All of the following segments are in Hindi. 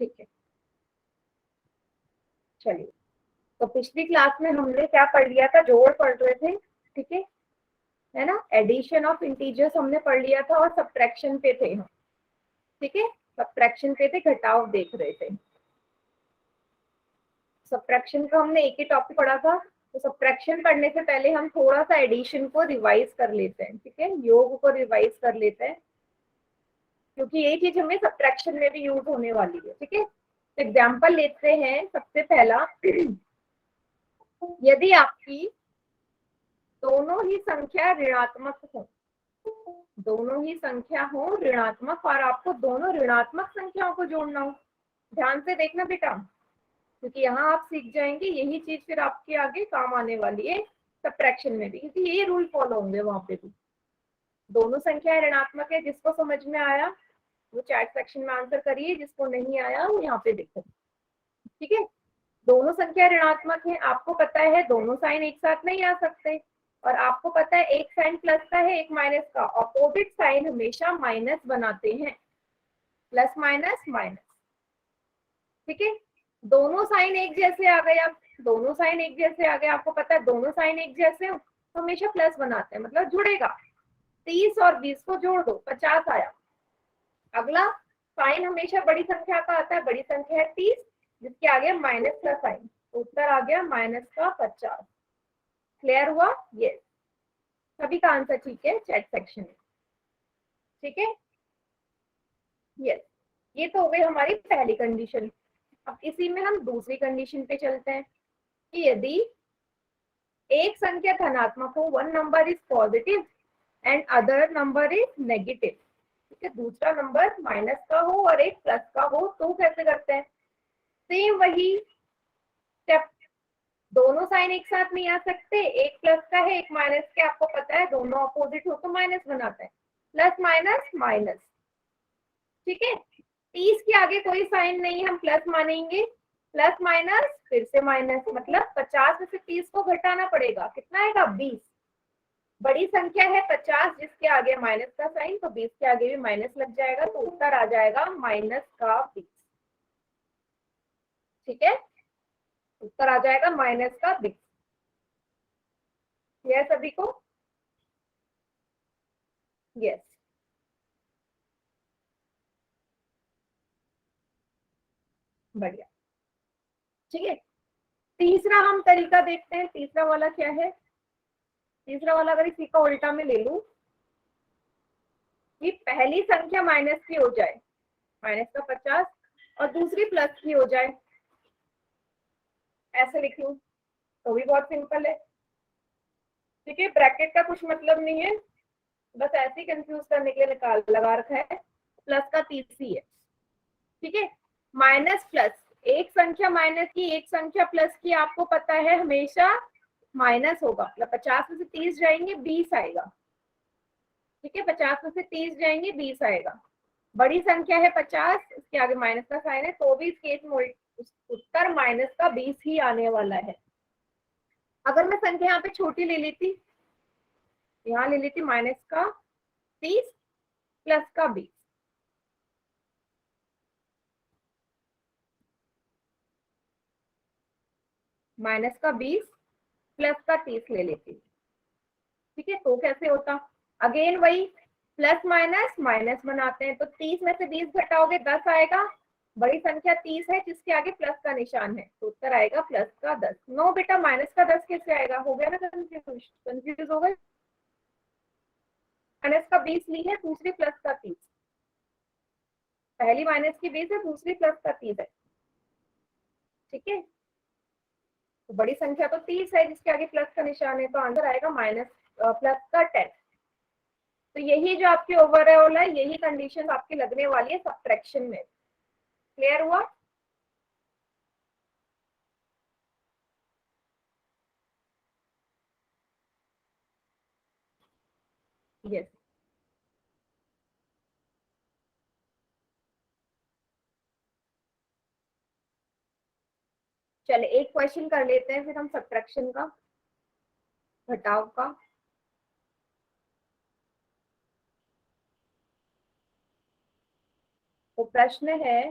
ठीक है, चलिए। तो पिछली क्लास में हमने क्या पढ़ लिया था, जोड़ पढ़ रहे थे, ठीक है ना। एडिशन ऑफ इंटीजर्स हमने पढ़ लिया था और सब्ट्रैक्शन पे थे हम, ठीक है। सब्ट्रैक्शन पे थे, घटाव देख रहे थे। सब्ट्रैक्शन का हमने एक ही टॉपिक पढ़ा था, तो सब्ट्रैक्शन पढ़ने से पहले हम थोड़ा सा एडिशन को रिवाइज कर लेते हैं, ठीक है, योग को रिवाइज कर लेते हैं, क्योंकि ये चीज हमें सब्ट्रैक्शन में भी यूज होने वाली है, ठीक है। तो एग्जाम्पल लेते हैं, सबसे पहला, यदि आपकी दोनों ही संख्या ऋणात्मक हो, दोनों ही संख्या हो ऋणात्मक, और आपको दोनों ऋणात्मक संख्याओं को जोड़ना हो, ध्यान से देखना बेटा, क्योंकि यहाँ आप सीख जाएंगे, यही चीज फिर आपके आगे काम आने वाली है सब्ट्रैक्शन में भी, क्योंकि ये रूल फॉलो होंगे वहां पे भी। दोनों संख्या ऋणात्मक है, जिसको समझ में आया वो चैट सेक्शन में आंसर करिए, जिसको नहीं आया वो यहाँ पे देखो, ठीक है। दोनों संख्या ऋणात्मक है, आपको पता है दोनों साइन एक साथ नहीं आ सकते, और आपको पता है एक साइन प्लस का है एक माइनस का, ऑपोजिट साइन हमेशा माइनस बनाते हैं, प्लस माइनस माइनस, ठीक है। दोनों साइन एक जैसे आ गए, अब दोनों साइन एक जैसे आ गए, आपको पता है दोनों साइन एक जैसे हो तो हमेशा प्लस बनाते हैं, मतलब जुड़ेगा। 30 और 20 को जोड़ दो, 50 आया। अगला साइन हमेशा बड़ी संख्या का आता है, बड़ी संख्या है 30, जिसके आगे माइनस का साइन, तो उत्तर आ गया माइनस का 50। क्लियर हुआ? यस, सभी का आंसर ठीक है चैट सेक्शन में, ठीक है। यस, ये तो हो गई हमारी पहली कंडीशन। अब इसी में हम दूसरी कंडीशन पे चलते हैं कि यदि एक संख्या धनात्मक हो, one number is positive and other number is negative, ठीक है, दूसरा नंबर माइनस का हो और एक प्लस का हो, तो कैसे करते हैं? सेम वही स्टेप, दोनों साइन एक साथ नहीं आ सकते, एक प्लस का है एक माइनस के, आपको पता है दोनों अपोजिट हो तो माइनस बनाते हैं, प्लस माइनस माइनस, ठीक है। 30 के आगे कोई साइन नहीं, हम प्लस मानेंगे, प्लस माइनस फिर से माइनस, मतलब 50 में से 30 को घटाना पड़ेगा, कितना आएगा? 20। बड़ी संख्या है 50, जिसके आगे माइनस का साइन, तो 20 के आगे भी माइनस लग जाएगा, तो उत्तर आ जाएगा माइनस का 20, ठीक है, उत्तर आ जाएगा माइनस का 20। यह सभी को? यस, बढ़िया, ठीक है। तीसरा हम तरीका देखते हैं, तीसरा वाला क्या है? तीसरा वाला अगर इसी का उल्टा में ले लूं कि पहली संख्या माइनस की हो जाए, माइनस का 50, और दूसरी प्लस की हो जाए, ऐसे लिख लूं तो भी बहुत सिंपल है, ठीक है। ब्रैकेट का कुछ मतलब नहीं है, बस ऐसे ही कंफ्यूज करने के लिए निकाल लगा रखा है, प्लस का 30 ही है, ठीक है। माइनस प्लस, एक संख्या माइनस की एक संख्या प्लस की, आपको पता है हमेशा माइनस होगा, मतलब 50 में से 30 जाएंगे 20 आएगा, ठीक है, 50 में से 30 जाएंगे 20 आएगा। बड़ी संख्या है 50, इसके आगे माइनस का साइन है, तो भी इस केस में उत्तर माइनस का 20 ही आने वाला है। अगर मैं संख्या यहाँ पे छोटी ले लेती, यहाँ ले लेती माइनस का 30 प्लस का 20, माइनस का 20 प्लस का 30 ले लेती, ठीक है, तो कैसे होता? अगेन वही, प्लस माइनस माइनस बनाते हैं, तो 30 में से 20 घटाओगे 10 आएगा, बड़ी संख्या 30 है जिसके आगे प्लस का निशान है, तो उत्तर आएगा प्लस का 10। नो बेटा, माइनस का 10 कैसे आएगा? हो गया ना कंफ्यूज हो गए, माइनस का 20 ली है, दूसरी प्लस का 30, पहली माइनस की 20 है, दूसरी प्लस का 30 है, ठीक है। तो बड़ी संख्या तो 30 है जिसके आगे प्लस का निशान है, तो आंसर आएगा माइनस प्लस का 10। तो यही जो आपकी ओवरऑल है, यही कंडीशन आपकी लगने वाली है सब्ट्रैक्शन में। क्लियर हुआ? यस, चले एक क्वेश्चन कर लेते हैं फिर हम सब्ट्रैक्शन का, घटाव का। तो प्रश्न है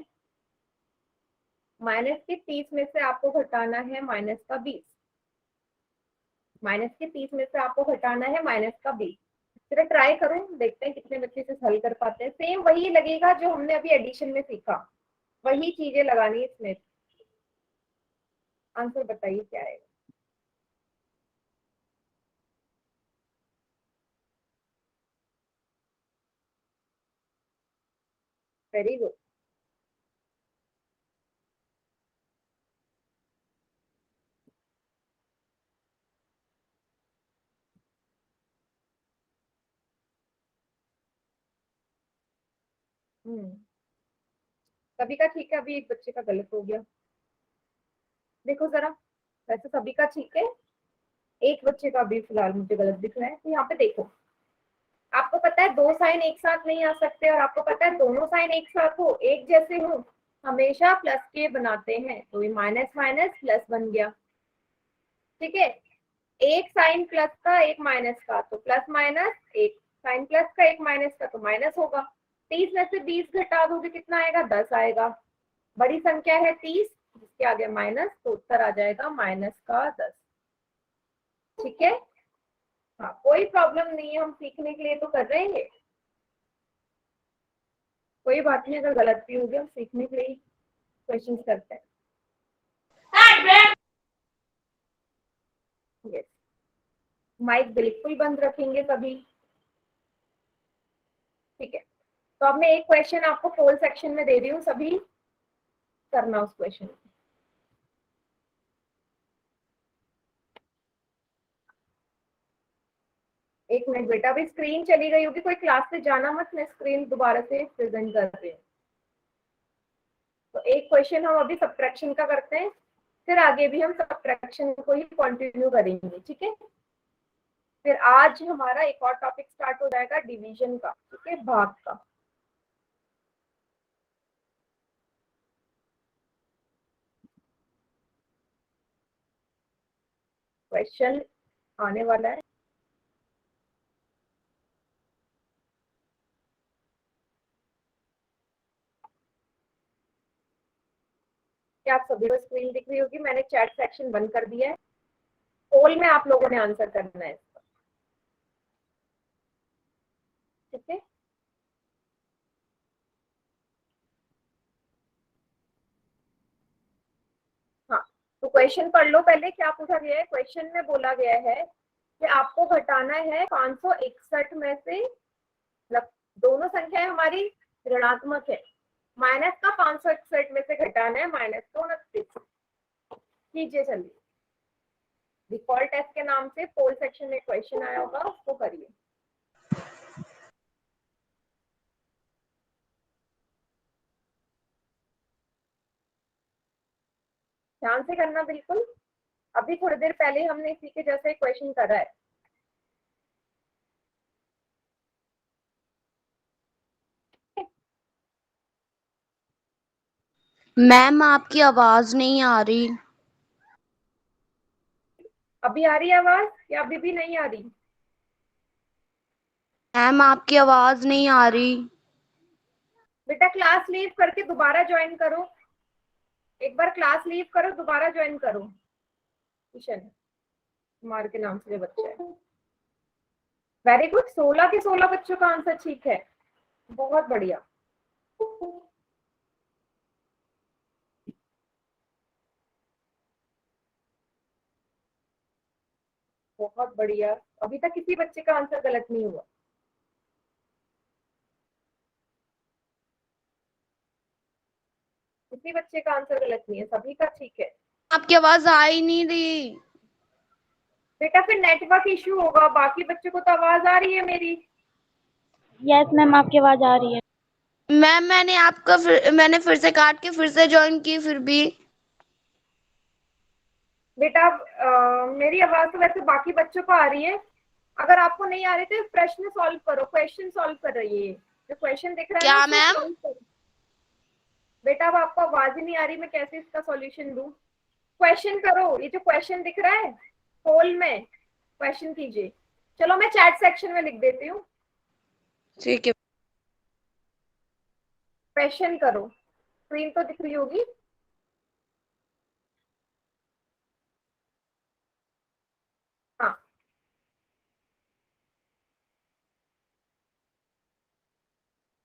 माइनस के 30 में से आपको घटाना है माइनस का 20। माइनस के 30 में से आपको घटाना है माइनस का 20। फिर ट्राई करो, देखते हैं कितने बच्चे से हल कर पाते हैं। सेम वही लगेगा जो हमने अभी एडिशन में सीखा, वही चीजें लगानी है इसमें। आंसर बताइए क्या है। Very good. सभी का ठीक है, अभी एक बच्चे का गलत हो गया। देखो जरा, वैसे सभी का ठीक है, एक बच्चे का भी फिलहाल मुझे गलत दिख रहा है। तो यहाँ पे देखो, आपको पता है दो साइन एक साथ नहीं आ सकते, और आपको पता है दोनों साइन एक साथ हो, एक जैसे हो, हमेशा प्लस के बनाते हैं। तो ये माइनस माइनस प्लस बन गया। ठीक है, एक साइन प्लस का एक माइनस का, तो प्लस माइनस, एक साइन प्लस का एक माइनस का, तो माइनस होगा। 30 में से 20 घटा दोगे कितना आएगा, 10 आएगा। बड़ी संख्या है 30, जिसके आगे माइनस, तो उत्तर आ जाएगा माइनस का 10। ठीक है, हाँ कोई प्रॉब्लम नहीं है, हम सीखने के लिए तो कर रहे हैं। कोई बात नहीं, अगर गलत भी हो गया, हम सीखने के लिए क्वेश्चन करते हैं। यस, माइक बिल्कुल बंद रखेंगे सभी। ठीक है, तो अब मैं एक क्वेश्चन आपको पोल सेक्शन में दे रही हूँ, सभी करना उस क्वेश्चन। एक मिनट बेटा, अभी स्क्रीन चली गई होगी, कोई क्लास से जाना मत, मैं स्क्रीन दोबारा से प्रेजेंट कर रही हूँ। तो एक क्वेश्चन हम अभी सब्ट्रैक्शन का करते हैं, फिर आगे भी हम सब्ट्रैक्शन को ही कंटिन्यू करेंगे। ठीक है, फिर आज हमारा एक और टॉपिक स्टार्ट हो जाएगा डिवीजन का। ठीक है, भाग का। क्वेश्चन आने वाला है। क्या आप सभी को स्क्रीन दिख रही होगी? मैंने चैट सेक्शन बंद कर दिया है। पोल में आप लोगों ने आंसर करना है इसका। ठीक है, हाँ तो क्वेश्चन पढ़ लो पहले, क्या पूछा गया है। क्वेश्चन में बोला गया है कि आपको घटाना है 561 में से, मतलब दोनों संख्याएं हमारी ऋणात्मक है, माइनस का 561 में से घटाना है माइनस का 29। कीजिए चलिए, डिफॉल्ट टेस्ट के नाम से पोल सेक्शन में क्वेश्चन आया होगा, उसको करिए। ध्यान से करना बिल्कुल, अभी थोड़ी देर पहले हमने इसी के जैसे क्वेश्चन करा है। मैम आपकी आवाज नहीं आ रही। अभी आ रही है आवाज या अभी भी नहीं आ रही? मैम आपकी आवाज नहीं आ रही। बेटा क्लास लीव करके दोबारा ज्वाइन करो, एक बार क्लास लीव करो, दोबारा ज्वाइन करो। किशन कुमार के नाम से जो बच्चा है। वेरी गुड, 16 के 16 बच्चों का आंसर ठीक है, बहुत बढ़िया। बहुत बढ़िया, अभी तक किसी बच्चे का आंसर गलत नहीं हुआ। किसी बच्चे का आंसर गलत नहीं है, सभी का ठीक है। आपकी आवाज आ ही नहीं रही। बेटा फिर नेटवर्क इश्यू होगा, बाकी बच्चों को तो आवाज आ रही है मेरी। यस मैम, आपकी आवाज आ रही है। मैम मैंने फिर से काट के फिर से ज्वाइन की, फिर भी। बेटा मेरी आवाज तो वैसे बाकी बच्चों को आ रही है, अगर आपको नहीं आ रही तो प्रश्न सॉल्व करो, क्वेश्चन सॉल्व कर रही है। जो क्वेश्चन दिख रहा है ना क्या उसको मैम? सॉल्व करो। बेटा अब आपको आवाज ही नहीं आ रही, मैं कैसे इसका सॉल्यूशन दूं? क्वेश्चन करो, ये जो क्वेश्चन दिख रहा है पोल में, क्वेश्चन कीजिए। चलो मैं चैट सेक्शन में लिख देती हूँ, ठीक है। क्वेश्चन करो। स्क्रीन तो दिख रही होगी।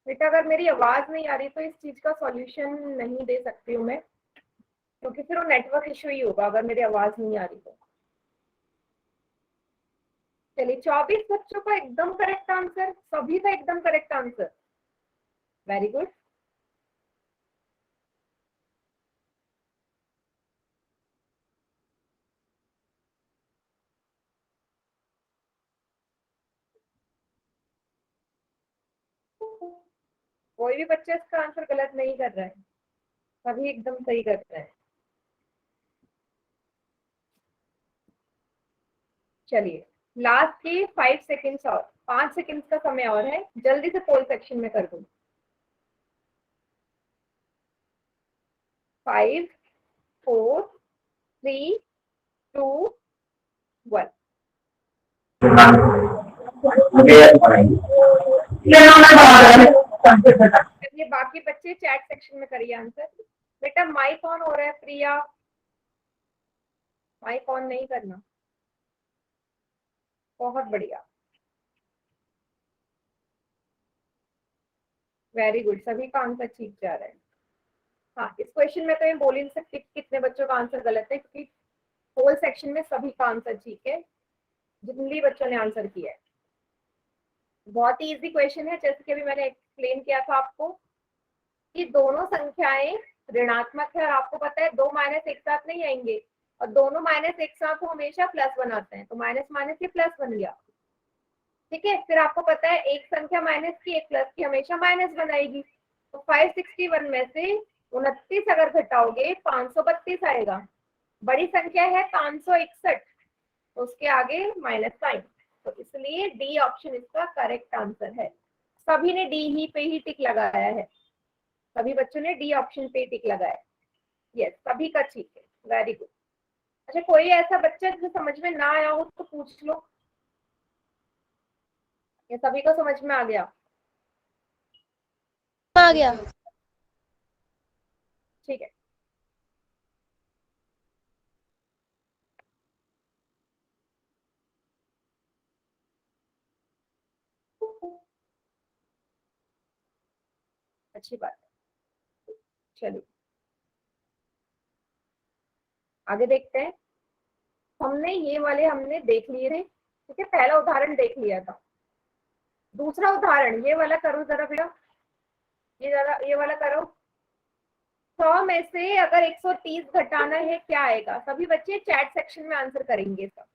बेटा अगर मेरी आवाज नहीं आ रही तो इस चीज का सॉल्यूशन नहीं दे सकती हूँ मैं, क्योंकि फिर वो नेटवर्क इशू ही होगा अगर मेरी आवाज नहीं आ रही तो। चलिए 24 बच्चों का एकदम करेक्ट आंसर, सभी का एकदम करेक्ट आंसर, वेरी गुड। कोई भी बच्चा इसका आंसर गलत नहीं कर रहा है, सभी एकदम सही कर रहे हैं। चलिए लास्ट के 5 सेकेंड्स और 5 सेकेंड्स का समय और है, जल्दी से पोल सेक्शन में कर दूं। 5 4 3 2 1। चलिए बाकी बच्चे चैट सेक्शन में करिए आंसर। बेटा माइक ऑन हो रहा है, प्रिया माइक ऑन नहीं करना। बहुत बढ़िया, वेरी गुड, सभी का आंसर ठीक जा रहा है। हाँ इस क्वेश्चन में तो ये बोल ही नहीं सकती कितने बच्चों का आंसर गलत है, क्योंकि होल सेक्शन में सभी का आंसर ठीक है, जितने भी बच्चों ने आंसर किया है। बहुत ही इजी क्वेश्चन है, जैसे कि अभी मैंने एक्सप्लेन किया था आपको कि दोनों संख्याएं ऋणात्मक है और आपको पता है दो माइनस एक साथ नहीं आएंगे, और दोनों माइनस एक साथ को हमेशा प्लस बनाते हैं, तो माइनस माइनस ये प्लस बन गया। ठीक है, फिर आपको पता है एक संख्या माइनस की एक प्लस की हमेशा माइनस बनाएगी, तो 561 में से 29 अगर घटाओगे 532 आएगा। बड़ी संख्या है 561, तो उसके आगे माइनस साइन, तो इसलिए डी ऑप्शन इसका करेक्ट आंसर है। सभी ने डी ही पे ही टिक लगाया है, सभी बच्चों ने डी ऑप्शन पे टिक लगाया। यस सभी का ठीक है, वेरी गुड। अच्छा कोई ऐसा बच्चा जिसे समझ में ना आया हो तो पूछ लो, ये सभी को समझ में आ गया? आ गया। ठीक है, अच्छी बात है। चलिए आगे देखते हैं। हमने ये वाले हमने देख लिए थे, ठीक है, पहला उदाहरण देख लिया था। दूसरा उदाहरण ये वाला करो जरा बेटा, ये वाला करो। 100 में से अगर 130 घटाना है क्या आएगा? सभी बच्चे चैट सेक्शन में आंसर करेंगे, सब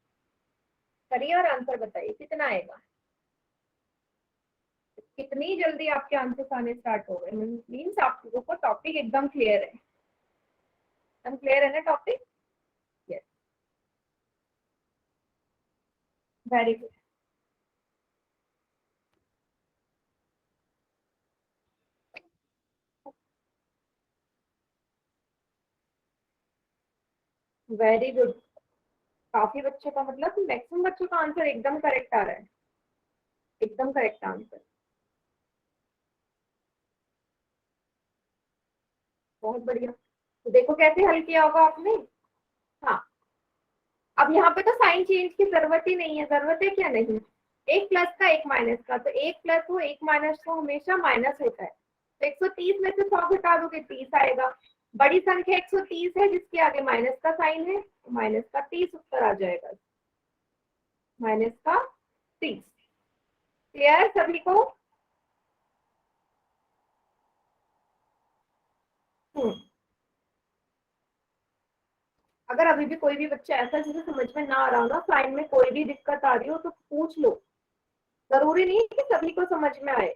करिए और आंसर बताइए कितना आएगा। कितनी जल्दी आपके आंसर आने स्टार्ट हो गए, मीन्स आप लोगों को टॉपिक एकदम क्लियर है, एकदम क्लियर है ना topic? Yes very good. Very good, काफी बच्चों का मतलब मैक्सिमम बच्चों का आंसर एकदम करेक्ट आ रहा है, एकदम करेक्ट आंसर, बहुत बढ़िया। तो देखो कैसे हल किया होगा आपने। हाँ अब यहाँ पे तो साइन चेंज की जरूरत ही नहीं है, जरूरत है क्या? नहीं, एक प्लस का एक माइनस का, तो एक प्लस हो एक माइनस हो हमेशा माइनस होता है, तो 130 में से 100 घटा दोगे 30 आएगा। बड़ी संख्या 130 है जिसके आगे माइनस का साइन है, तो माइनस का 30 उत्तर आ जाएगा, माइनस का 30। क्लियर सभी को? अगर अभी भी कोई भी बच्चा ऐसा जिसे समझ में ना आ रहा हो ना, साइन में कोई भी दिक्कत आ रही हो तो पूछ लो, जरूरी नहीं है कि सभी को समझ में आए।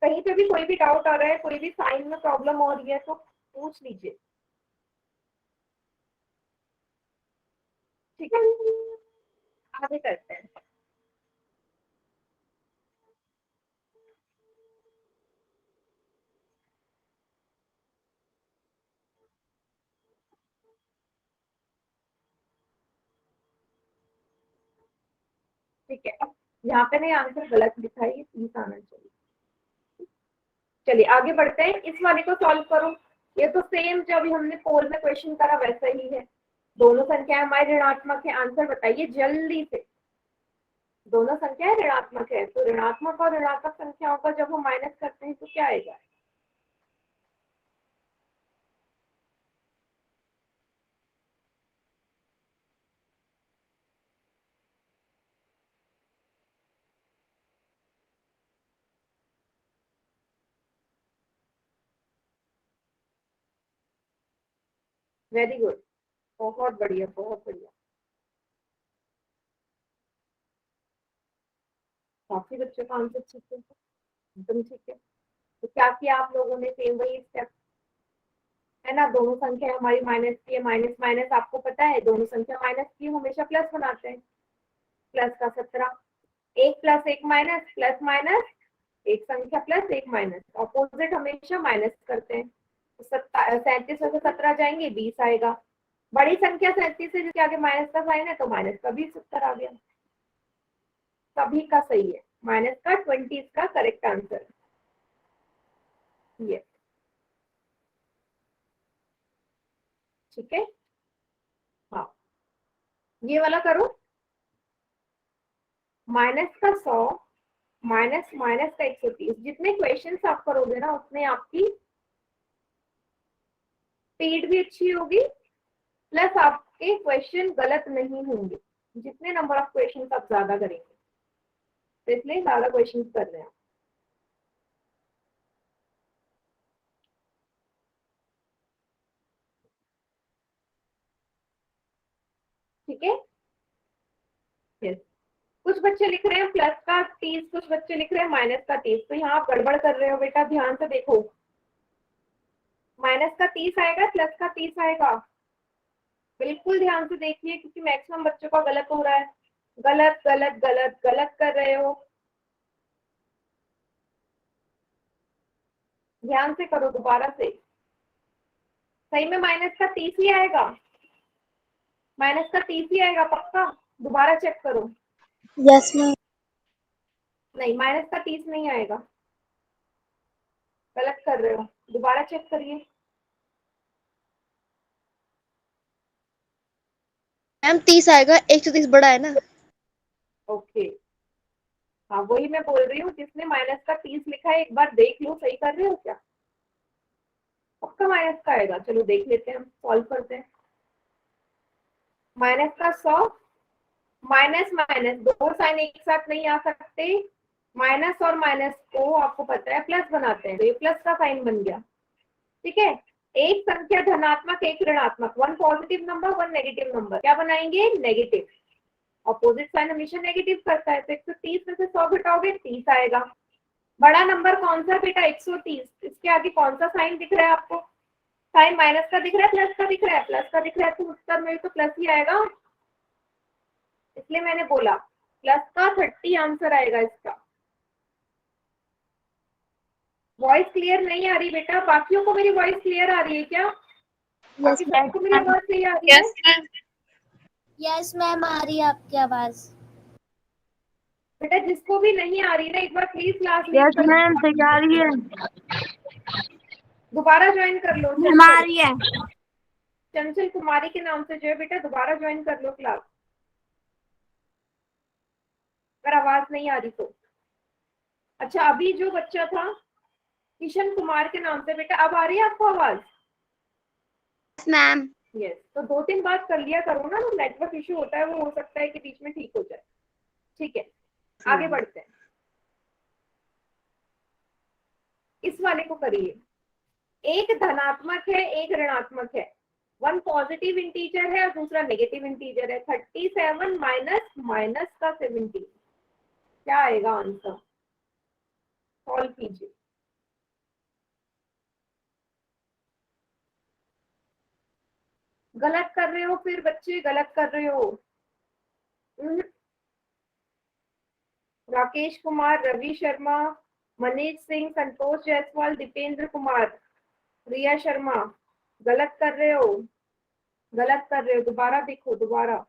कहीं पे भी कोई भी डाउट आ रहा है, कोई भी साइन में प्रॉब्लम हो रही है तो पूछ लीजिए, ठीक है? आगे करते हैं। ठीक है, यहाँ पे नहीं आंसर गलत लिखा है, ये 30 आना चाहिए। चलिए आगे बढ़ते हैं, इस वाले को सॉल्व करो। ये तो सेम जो अभी हमने पोल में क्वेश्चन करा वैसा ही है, दोनों संख्याएं हमारे ऋणात्मक है, आंसर बताइए जल्दी से। दोनों संख्याएं ऋणात्मक है, तो ऋणात्मक और ऋणात्मक संख्याओं का जब हम माइनस करते हैं तो क्या आएगा? वेरी गुड, बहुत बढ़िया, बहुत बढ़िया। काफी बच्चों का आंसर ठीक है, एकदम ठीक है। तो क्या किया आप लोगों ने? सेम वही स्टेप है ना। दोनों संख्या हमारी माइनस की है, माइनस माइनस आपको पता है, दोनों संख्या माइनस की हमेशा प्लस बनाते हैं। प्लस का 17, एक प्लस एक माइनस, प्लस माइनस, एक संख्या प्लस एक माइनस, ऑपोजिट हमेशा माइनस करते हैं। तो 37 में से 17 जाएंगे, 20 आएगा। बड़ी संख्या 37 है जिसके आगे माइनस का साइन है, तो माइनस का 20 उत्तर आ गया। सभी का सही है, माइनस का 20 इसका करेक्ट आंसर ये। ठीक है, हाँ, ये वाला करो। माइनस का 100, माइनस माइनस का 130, जितने क्वेश्चंस आप करोगे ना उतने आपकी स्पीड भी अच्छी होगी, प्लस आपके क्वेश्चन गलत नहीं होंगे। जितने नंबर ऑफ क्वेश्चन आप ज्यादा करेंगे, तो इसलिए ज्यादा क्वेश्चन कर रहे हैं। ठीक है, यस। कुछ बच्चे लिख रहे हैं प्लस का 30, कुछ बच्चे लिख रहे हैं माइनस का 30, तो यहाँ आप गड़बड़ कर रहे हो बेटा, ध्यान से देखो। माइनस का 30 आएगा, प्लस का 30 आएगा, बिल्कुल ध्यान से देखिए, क्योंकि मैक्सिमम बच्चों का गलत हो रहा है। गलत गलत गलत गलत कर रहे हो, ध्यान से करो दोबारा से। सही में माइनस का 30 ही आएगा, माइनस का 30 ही आएगा पक्का, दोबारा चेक करो। Yes ma'am. नहीं, माइनस का 30 नहीं आएगा, गलत कर रहे हो, दोबारा चेक करिए। मैम 30 आएगा, 130 बड़ा है ना। ओके, हाँ वही मैं बोल रही हूँ, जिसने माइनस का 30 लिखा है एक बार देख लो, सही कर रहे हो क्या? पक्का माइनस का आएगा, चलो देख लेते हैं, हम सॉल्व करते हैं। माइनस का 100, माइनस माइनस दो साइन एक साथ नहीं आ सकते, माइनस और माइनस को आपको पता है प्लस बनाते हैं, तो ये प्लस का साइन बन गया। ठीक है, एक संख्या धनात्मक एक ऋणात्मक, one positive number one negative number, क्या बनाएंगे? नेगेटिव। ऑपोजिट साइन हमेशा नेगेटिव करता है, तो 130 में से 100 घटाओगे 30 आएगा। बड़ा नंबर कौन सा बेटा? 130, इसके आगे कौन सा साइन दिख रहा है आपको? साइन माइनस का दिख रहा है, प्लस का दिख रहा है? प्लस का दिख रहा है, तो उत्तर में तो प्लस ही आएगा, इसलिए मैंने बोला प्लस का 30 आंसर आएगा इसका। वॉइस क्लियर नहीं आ रही बेटा? बाकियों को मेरी वॉइस क्लियर आ रही है क्या? बाकी सबको मेरी आवाज सही आ रही है? यस मैम, आ रही है आपकी आवाज। बेटा जिसको भी नहीं आ रही ना, एक बार प्लीज क्लास लीव यस कर, मैम, सही आ रही है। दोबारा ज्वाइन कर लो। मैम आ चंचल, रही है। चंचल कुमारी के नाम से जो है बेटा, दोबारा ज्वाइन कर लो क्लास, अगर आवाज नहीं आ रही तो। अच्छा, अभी जो बच्चा था किशन कुमार के नाम से, बेटा अब आ रही है आपको आवाज? मैम यस, तो 2-3 बात कर लिया करो ना, तो नेटवर्क इशू होता है, वो हो सकता है कि बीच में ठीक हो जाए। ठीक है, आगे बढ़ते हैं, इस वाले को करिए। एक धनात्मक है एक ऋणात्मक है, वन पॉजिटिव इंटीजर है और दूसरा नेगेटिव इंटीजर है। 37 माइनस माइनस का 70, क्या आएगा आंसर? सॉल्व कीजिए। गलत कर रहे हो फिर बच्चे, गलत कर रहे हो। हम्म, राकेश कुमार, रवि शर्मा, मनीष सिंह, संतोष जायसवाल, दीपेंद्र कुमार, रिया शर्मा, गलत कर रहे हो, गलत कर रहे हो, दोबारा देखो दोबारा।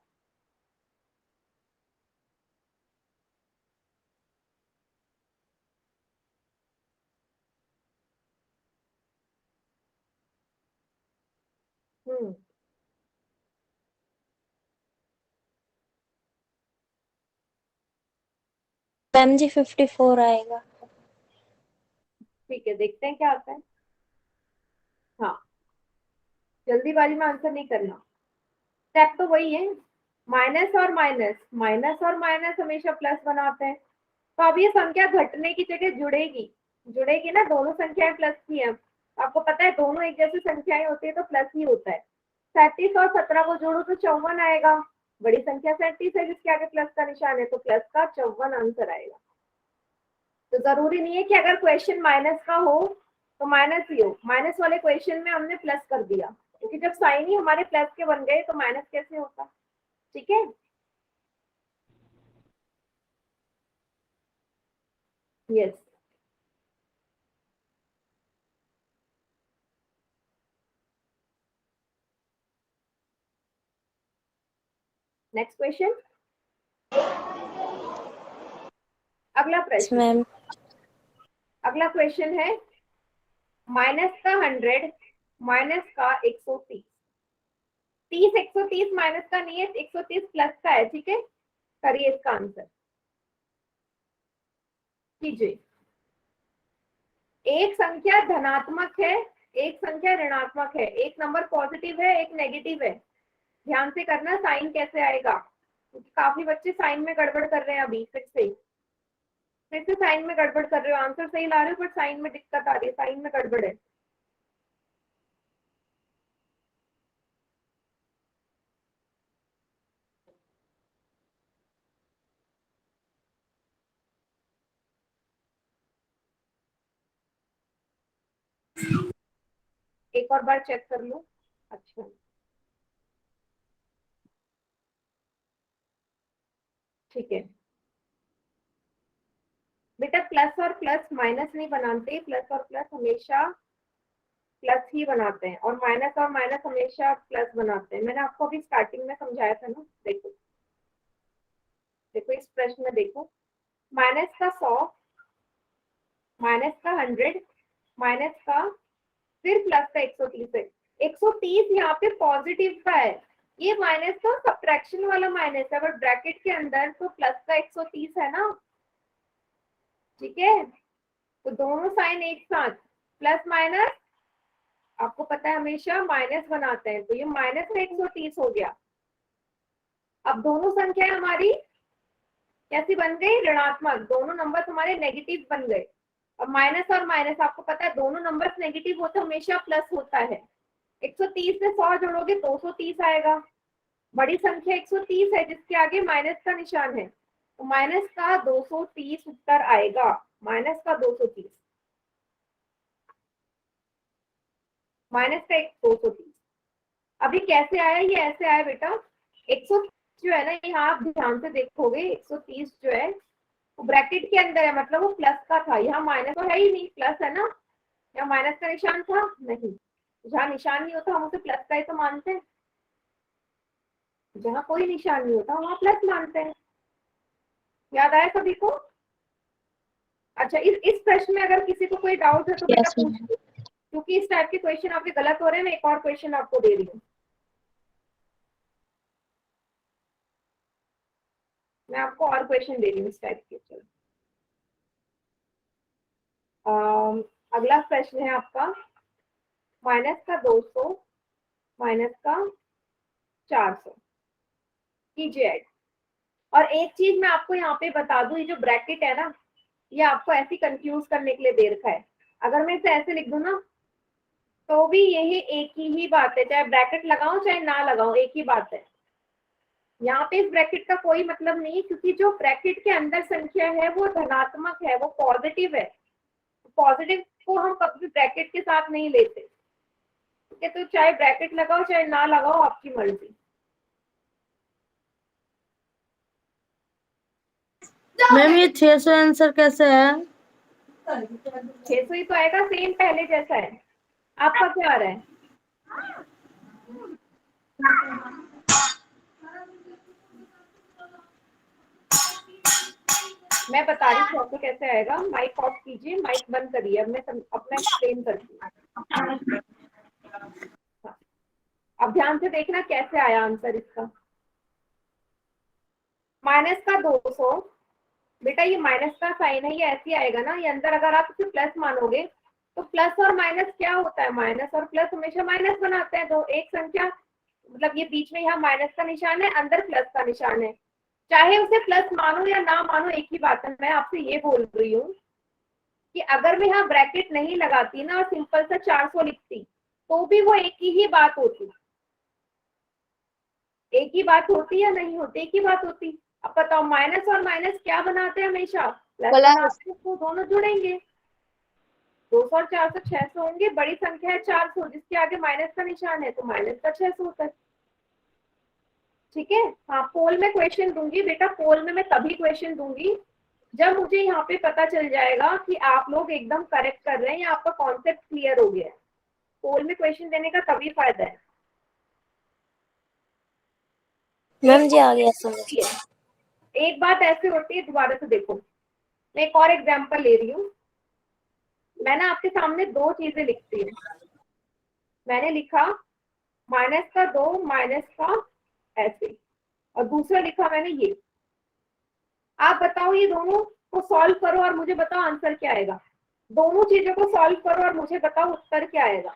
हम्म, मैम जी 54 आएगा। ठीक है, देखते हैं क्या आता है। हाँ, जल्दीबाजी में आंसर नहीं करना, स्टेप तो वही है, माइनस और माइनस, माइनस और माइनस हमेशा प्लस बनाते हैं। तो अब ये संख्या घटने की जगह जुड़ेगी, जुड़ेगी ना, दोनों संख्याएं प्लस की हैं। आपको पता है दोनों एक जैसी संख्याएं होती है तो प्लस ही होता है। 37 और 17 को जोड़ो तो 54 आएगा। बड़ी संख्या 37 है जिसके आगे प्लस का निशान है, तो प्लस का 54 आंसर आएगा। तो जरूरी नहीं है कि अगर क्वेश्चन माइनस का हो तो माइनस ही हो, माइनस वाले क्वेश्चन में हमने प्लस कर दिया, क्योंकि जब साइन ही हमारे प्लस के बन गए तो माइनस कैसे होता। ठीक है, यस। नेक्स्ट क्वेश्चन, अगला प्रश्न, मैम अगला क्वेश्चन है माइनस का 100 माइनस का 130। 30 130 माइनस का नहीं है, 130 प्लस का है। ठीक है, करिए इसका आंसर कीजिए। एक संख्या धनात्मक है, एक संख्या ऋणात्मक है, एक नंबर पॉजिटिव है, एक नेगेटिव है। ध्यान से करना साइन कैसे आएगा, क्योंकि काफी बच्चे साइन में गड़बड़ कर रहे हैं। अभी फिर से साइन में गड़बड़ कर रहे हो, आंसर सही ला रहे हो बट साइन में दिक्कत आ रही है, साइन में गड़बड़ है। एक और बार चेक कर लो। अच्छा, ठीक है बेटा, प्लस और प्लस माइनस नहीं बनाते, प्लस और प्लस हमेशा प्लस ही बनाते हैं, और माइनस हमेशा प्लस बनाते हैं। मैंने आपको अभी स्टार्टिंग में समझाया था ना। देखो देखो इस प्रश्न में देखो, माइनस का 100, माइनस का 100, माइनस का, फिर प्लस का 130 है। 130 यहाँ पे पॉजिटिव का है, ये माइनस का सब्ट्रैक्शन वाला माइनस है, बट ब्रैकेट के अंदर तो प्लस का 130 है ना। ठीक है, तो दोनों साइन एक साथ, प्लस माइनस आपको पता है हमेशा माइनस बनाते हैं, तो ये माइनस का 130 हो गया। अब दोनों संख्याएं हमारी कैसी बन गई, ऋणात्मक, दोनों नंबर हमारे नेगेटिव बन गए। अब माइनस और माइनस आपको पता है दोनों नंबर नेगेटिव होते हमेशा प्लस होता है। 130 से 100 जोड़ोगे 230 आएगा। बड़ी संख्या 130 है जिसके आगे माइनस का निशान है, तो माइनस का 230 उत्तर आएगा, माइनस का 230, माइनस का 230। अभी कैसे आया, ये ऐसे आया बेटा, 130 जो है ना, यहाँ आप ध्यान से देखोगे 130 जो है वो ब्रैकेट के अंदर है, मतलब वो प्लस का था। यहाँ माइनस तो है ही नहीं, प्लस है ना। यहाँ माइनस का निशान था नहीं, जहाँ निशान नहीं होता हम उसे प्लस का ही तो मानते हैं, जहाँ कोई निशान नहीं होता वहां प्लस मानते हैं। याद आया सभी को। अच्छा, इस प्रश्न में अगर किसी को कोई डाउट है तो बेटा यस पूछ, मैम। क्योंकि इस टाइप के क्वेश्चन आपके गलत हो रहे हैं। मैं एक और क्वेश्चन आपको दे रही हूँ, मैं आपको और क्वेश्चन दे रही हूँ इस टाइप के। चलो अगला प्रश्न है आपका, माइनस का 200 माइनस का 400 कीजिए ऐड। और एक चीज मैं आपको यहाँ पे बता दूं, ये जो ब्रैकेट है ना, ये आपको ऐसे कंफ्यूज करने के लिए दे रखा है। अगर मैं इसे ऐसे लिख दूं ना तो भी यही एक ही बात है, चाहे ब्रैकेट लगाऊं चाहे ना लगाऊं एक ही बात है। यहाँ पे इस ब्रैकेट का कोई मतलब नहीं, क्योंकि जो ब्रैकेट के अंदर संख्या है वो धनात्मक है, वो पॉजिटिव है। पॉजिटिव को हम कभी भी ब्रैकेट के साथ नहीं लेते। ठीक है, तो चाहे ब्रैकेट लगाओ चाहे ना लगाओ, आपकी मर्जी। मैम ये 600 आंसर कैसे है? 600 ही तो आएगा, सेम पहले जैसा है। आपका क्या आ रहा है? मैं बता रही हूँ आपको कैसे आएगा। माइक ऑफ कीजिए, माइक बंद करिए, अब मैं अपना एक्सप्लेन करती हूँ। अब ध्यान से देखना कैसे आया आंसर इसका। माइनस का 200 बेटा ये माइनस का साइन है, ये ऐसे ही आएगा ना, ये अंदर अगर आप इसे प्लस मानोगे तो प्लस और माइनस क्या होता है, माइनस और प्लस हमेशा माइनस बनाते हैं। तो एक संख्या मतलब ये बीच में यहाँ माइनस का निशान है, अंदर प्लस का निशान है, चाहे उसे प्लस मानो या ना मानो एक ही बात है। मैं आपसे ये बोल रही हूँ कि अगर मैं यहाँ ब्रैकेट नहीं लगाती ना और सिंपल सा 400 लिखती तो भी वो एक ही बात होती, एक ही बात होती या नहीं होती, एक ही बात होती। अब बताओ माइनस और माइनस क्या बनाते हैं, हमेशा प्लस बनाते हैं, तो दोनों जुड़ेंगे। 200 और 400 600 होंगे, बड़ी संख्या है 400 जिसके आगे माइनस का निशान है तो माइनस का 600 होता है। ठीक है, हाँ पोल में क्वेश्चन दूंगी बेटा, पोल में मैं तभी क्वेश्चन दूंगी जब मुझे यहाँ पे पता चल जाएगा कि आप लोग एकदम करेक्ट कर रहे हैं या आपका कॉन्सेप्ट क्लियर हो गया है। पोल में क्वेश्चन देने का तभी फायदा है। मैम जी आ गया समझ। एक बात ऐसी होती है, दोबारा से देखो, मैं एक और एग्जांपल ले रही हूँ। मैं ना आपके सामने दो चीजें लिखती हूँ। मैंने लिखा माइनस का 2 माइनस का ऐसे, और दूसरा लिखा मैंने ये। आप बताओ ये दोनों को सॉल्व करो और मुझे बताओ आंसर क्या आएगा। दोनों चीजों को सॉल्व करो और मुझे बताओ उत्तर क्या आएगा।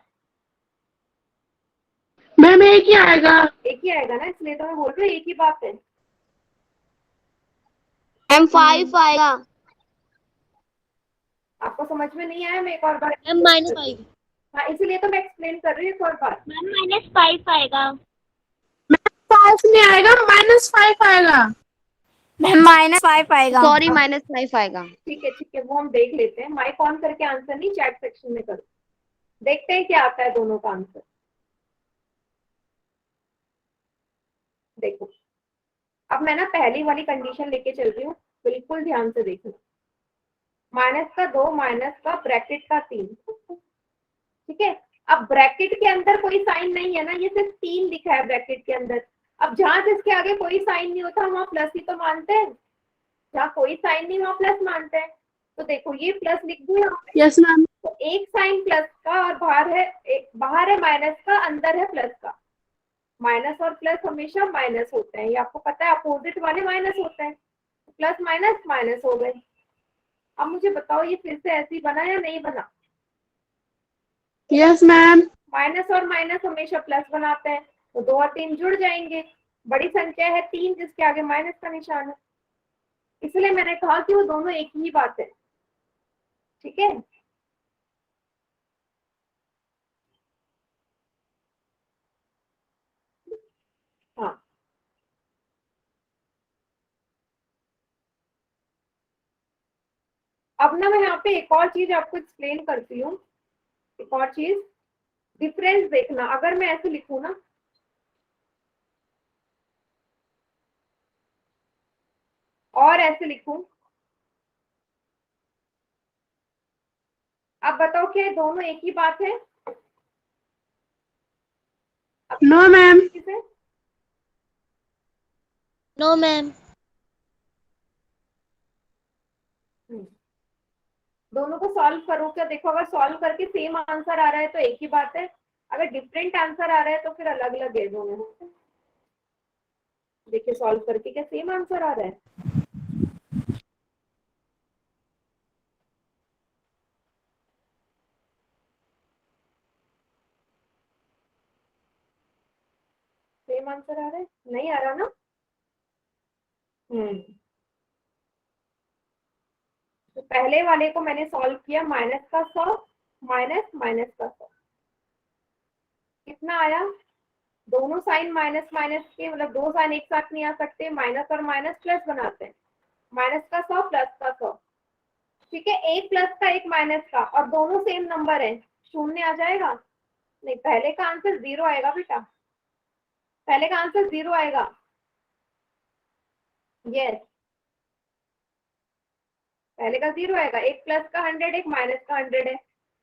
मैम एक ही आएगा। एक ही आएगा ना, इसलिए तो मैं बोल रही हूँ एक ही बात है। मैम 5 आएगा। आपको समझ में नहीं आया, मैं एक और बार मैम -5। हाँ इसलिए तो मैं एक्सप्लेन कर रही हूँ एक और बार। मैम -5 आएगा। 5 नहीं आएगा, -5 आएगा। मैम -5 आएगा। सॉरी -5 आएगा। ठीक है वो हम देख लेते हैं। माइक ऑन करके आंसर नहीं चैट सेक्शन में करो, देखते हैं क्या आता है दोनों का आंसर। देखो अब मैं ना पहली वाली कंडीशन लेके चल रही हूँ, बिल्कुल ध्यान से देखना। माइनस का 2 माइनस का ब्रैकेट का 3, ठीक है। अब ब्रैकेट के अंदर कोई साइन नहीं है ना, ये सिर्फ 3 लिखा है ब्रैकेट के अंदर। अब जहां जिसके आगे कोई साइन नहीं होता वहां प्लस ही तो मानते हैं, जहाँ कोई साइन नहीं वहां प्लस मानते हैं। तो देखो ये प्लस लिख दूं यहाँ पे। Yes ma'am. तो एक साइन प्लस का और बाहर है माइनस का, अंदर है प्लस का। माइनस और प्लस हमेशा माइनस होते हैं, ये आपको पता है, अपोजिट वाले माइनस होते हैं। प्लस माइनस माइनस हो गए। अब मुझे बताओ ये फिर से ऐसे ही बना या नहीं बना। Yes ma'am. माइनस और माइनस हमेशा प्लस बनाते हैं, तो 2 और 3 जुड़ जाएंगे। बड़ी संख्या है 3 जिसके आगे माइनस का निशान है, इसलिए मैंने कहा कि वो दोनों एक ही बात है। ठीक है, हाँ अब ना मैं यहाँ पे एक और चीज आपको एक्सप्लेन करती हूँ। एक और चीज, डिफरेंस देखना। अगर मैं ऐसे लिखूं ना, और ऐसे लिखूं, अब बताओ क्या ये दोनों एक ही बात है। No ma'am. किसे नो मैम। दोनों को सॉल्व करो, क्या देखो अगर सॉल्व करके सेम आंसर आ रहा है तो एक ही बात है, अगर डिफरेंट आंसर आ रहा है तो फिर अलग अलग है दोनों। देखिए सॉल्व करके क्या सेम आंसर आ रहा है। सेम आंसर आ रहा है, नहीं आ रहा ना। तो पहले वाले को मैंने सॉल्व किया, माइनस का 100 माइनस माइनस का 100 कितना आया। दोनों साइन माइनस माइनस के, मतलब दो साइन एक साथ नहीं आ सकते, माइनस और माइनस प्लस बनाते हैं। माइनस का 100 प्लस का 100, ठीक है। एक प्लस का एक माइनस का, और दोनों सेम नंबर है, शून्य आ जाएगा। नहीं, पहले का आंसर 0 आएगा बेटा, पहले का आंसर 0 आएगा। यस, पहले का 0 आएगा। एक प्लस का 100, एक माइनस का 100 है,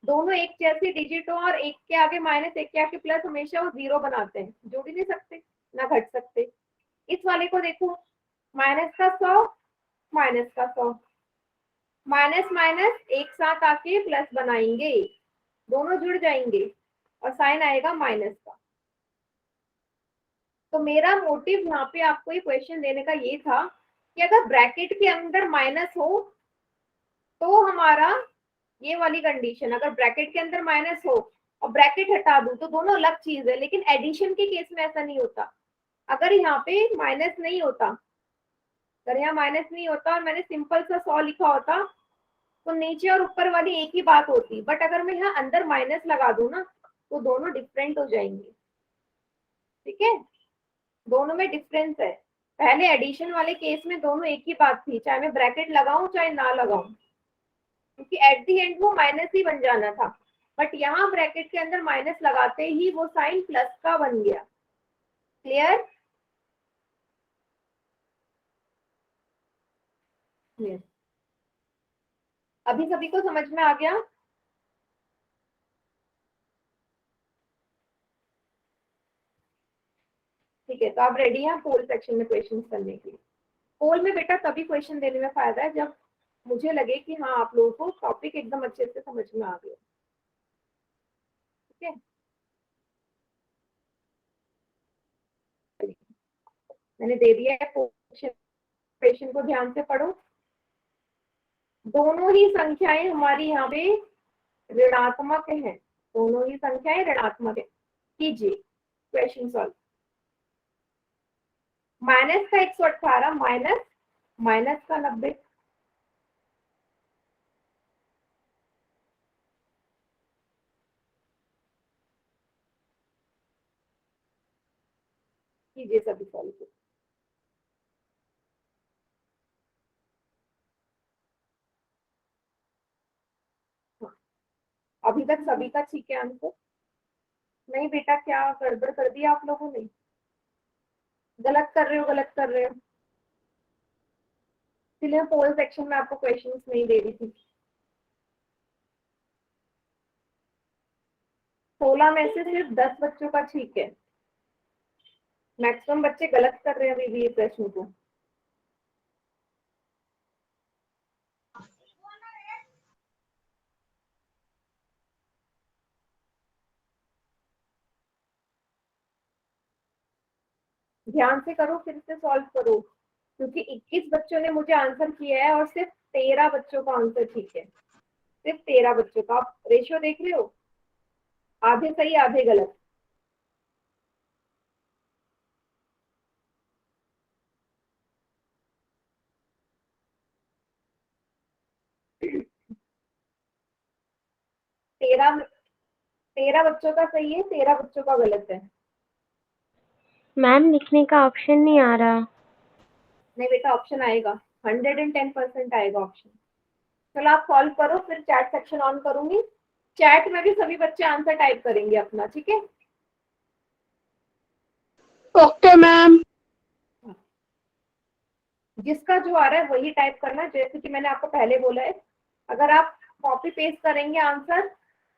दोनों एक जैसे डिजिट हो और एक के आगे माइनस एक के आगे प्लस, हमेशा वो 0 बनाते हैं, जोड़ ही नहीं सकते ना घट सकते। इस वाले को देखो, माइनस का 100 माइनस का 100, माइनस माइनस एक साथ आके प्लस बनाएंगे, दोनों जुड़ जाएंगे और साइन आएगा माइनस का। तो मेरा मोटिव यहाँ पे आपको ये क्वेश्चन देने का ये था कि अगर ब्रैकेट के अंदर माइनस हो तो हमारा ये वाली कंडीशन, अगर ब्रैकेट के अंदर माइनस हो और ब्रैकेट हटा दूं तो दोनों अलग चीज है, लेकिन एडिशन के केस में ऐसा नहीं होता। अगर यहाँ पे माइनस नहीं होता, अगर यहाँ माइनस नहीं होता और मैंने सिंपल सा 100 लिखा होता तो नीचे और ऊपर वाली एक ही बात होती, बट अगर मैं यहाँ अंदर माइनस लगा दूं ना तो दोनों डिफरेंट हो जाएंगे। ठीक है, दोनों में डिफरेंस है। पहले एडिशन वाले केस में दोनों एक ही बात थी, चाहे मैं ब्रैकेट लगाऊं चाहे ना लगाऊं, क्योंकि एट दी एंड वो माइनस ही बन जाना था। बट यहाँ ब्रैकेट के अंदर माइनस लगाते ही वो साइन प्लस का बन गया। क्लियर? अभी सभी को समझ में आ गया? ठीक है, तो आप रेडी हैं पोल सेक्शन में क्वेश्चंस करने के लिए? पोल में बेटा तभी क्वेश्चन देने में फायदा है जब मुझे लगे कि हाँ आप लोगों को टॉपिक एकदम अच्छे से समझ में आ गया। ठीक है, मैंने दे दिया है क्वेश्चन को ध्यान से पढ़ो। दोनों ही संख्याएं हमारी यहाँ पे ऋणात्मक हैं, दोनों ही संख्याएं ऋणात्मक है। कीजिए क्वेश्चन सॉल्व। माइनस का 118 माइनस माइनस का 90, कीजिए सभी सॉल्व। अभी तक सभी का ठीक है आंसर? नहीं बेटा, क्या गड़बड़ कर दिया आप लोगों ने? गलत कर रहे हो, गलत कर रहे हो। इसलिए पोल सेक्शन में आपको क्वेश्चंस नहीं दे रही थी। 16 में से सिर्फ 10 बच्चों का ठीक है, मैक्सिमम बच्चे गलत कर रहे हैं अभी भी ये प्रश्न को। ध्यान से करो, फिर से सॉल्व करो, क्योंकि 21 बच्चों ने मुझे आंसर किया है और सिर्फ 13 बच्चों का आंसर ठीक है। सिर्फ 13 बच्चों का। आप रेशियो देख रहे हो, आधे सही आधे गलत। तेरह 13 बच्चों का सही है, 13 बच्चों का गलत है। मैम लिखने का ऑप्शन नहीं आ रहा। नहीं बेटा, ऑप्शन आएगा, 110% आएगा ऑप्शन। चलो आप सॉल्व करो, फिर चैट सेक्शन ऑन करूंगी। चैट में भी सभी बच्चे आंसर टाइप करेंगे अपना, ठीक है? Okay ma'am. जिसका जो आ रहा है वही टाइप करना, जैसे कि मैंने आपको पहले बोला है। अगर आप कॉपी पेस्ट करेंगे आंसर